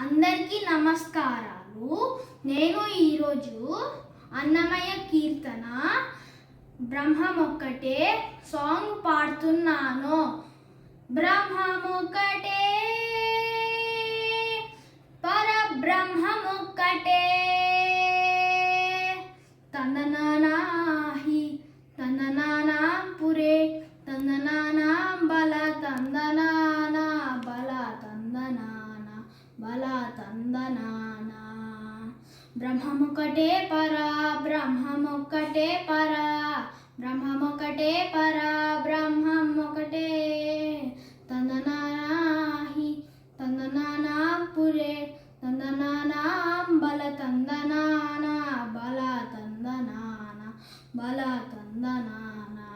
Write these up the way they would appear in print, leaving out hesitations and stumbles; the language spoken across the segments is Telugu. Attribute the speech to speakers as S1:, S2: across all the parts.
S1: అందరికీ నమస్కారాలు. నేను ఈరోజు అన్నమయ్య కీర్తన బ్రహ్మమొక్కటే సాంగ్ పాడుతున్నాను. బ్రహ్మమొక్కటే పరబ్రహ్మమొక్కటే తందనానాహి తందనానాం పురే తందనానాం బల తందనానా బల తందనానా బల తందనానా. బ్రహ్మమొక్కటే పరా బ్రహ్మమొక్కటే పరా బ్రహ్మమొక్కటే పరా బ్రహ్మమొక్కటే తందనానాహి తందనానాం పురే తందనానాం బల తందనానా బల తందనానా బల తందనానా.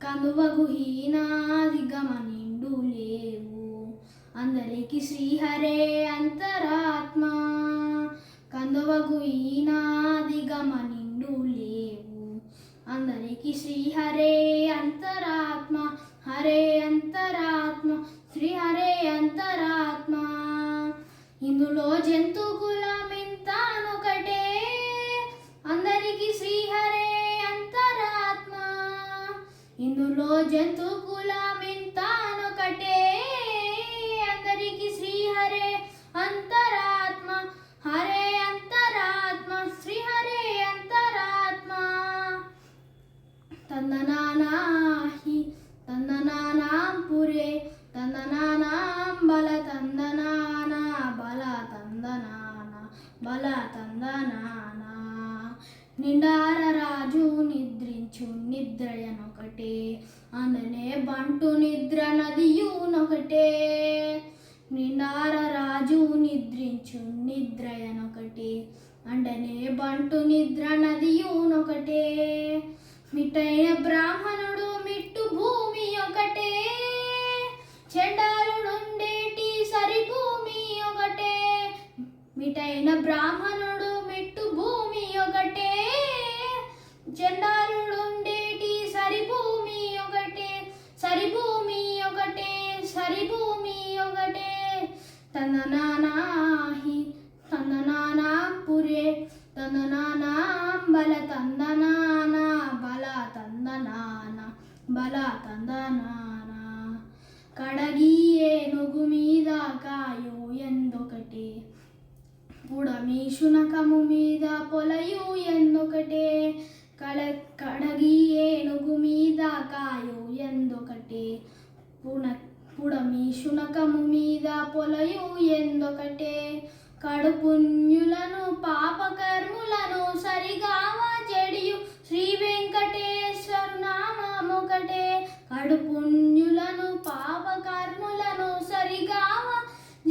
S1: కనువగు హీనాది గమనిండు లేవు అందరికి శ్రీహరే అంతరాత్మ. కందువగు ఈనాది గమనిండు లేవు అందరికి శ్రీహరే అంతరాత్మ. హరే అంతరాత్మ శ్రీహరే అంతరాత్మ. ఇందులో జంతు కులమింతానొకటే అందరికి శ్రీహరే అంతరాత్మ. ఇందులో జంతు కులమింతానొకటే అందరికి శ్రీహరే అంతరాత్మ. హరే అంతరాత్మ శ్రీహరే అంతరాత్మ. తందనానాహి తందనానాం పురే తందనానాం బల తందనానా బల తందనానా బల తందనానా. నిండార రాజు నిద్రించు నిద్రయనొకటే అందనే బంటు నిద్ర నదియునొకటే. నిండార రాజు నిద్రించు నిద్రయనొకటే అండనే బంటు నిద్ర నదియునొకటే. మిట్టైన బ్రాహ్మణుడు మిట్టు భూమి ఒకటే చండాలుడుండేటి సరి భూమి ఒకటే. మిట్టైన బ్రాహ్మణుడు మిట్టు భూమి ఒకటే చండాలుడుండేటి సరి భూమి ఒకటే సరి భూమి ఒకటే సరి భూమి ఒకటే. తందనానాహి తందనానాం పురే తందనానాం బల తందనానా బల తందనానా బల తందనానా. కడగి ఏనుగు మీద కాయు ఎందొకటే పుడమి శునకము మీద పొలయు ఎందొకటే. కడగి ఏనుగు మీద కాయు ఎందొకటే పుడమి శునకము మీద పొలయు ఎందొకటే. కడుపుణ్యులను పాపకర్ములను సరిగావా చెడియు శ్రీ వెంకటేశ్వరు నామమొకటే. కడుపుణ్యులను పాపకర్ములను సరిగావా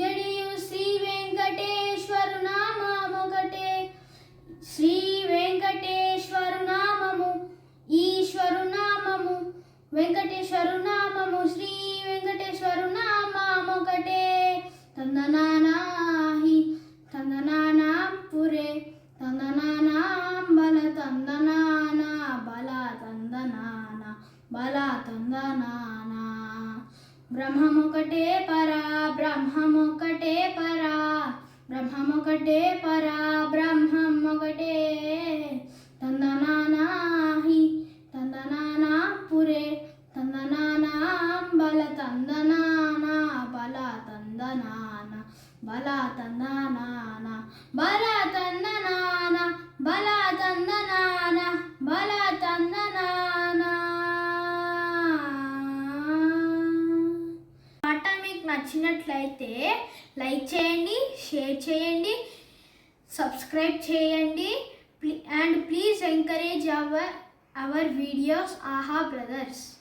S1: జడియు శ్రీ వెంకటేశ్వరు నామమొకటే. శ్రీ వెంకటేశ్వరు నామము ఈశ్వరు నామము వెంకటేశ్వరు నామము శ్రీ వెంకటేశ్వరు నామమొకటే. తందనానాహి తందనానాం పురే తందనానాం బల తందనానా బల తందనానా బల తందనానా. బ్రహ్మమొక్కటే పరా బ్రహ్మమొక్కటే పరా బ్రహ్మమొక్కటే పరా బ్రహ్మమొక్కటే. తందనానాహి తందనానాం పురే తందనానాం బల తందనానా బల తందనానా బల తందనానా బల తందనానా బల తందనానా బల తందనానా. పాట మీకు నచ్చినట్లయితే లైక్ చేయండి, షేర్ చేయండి, సబ్స్క్రైబ్ చేయండి and please encourage our videos. Aha Brothers.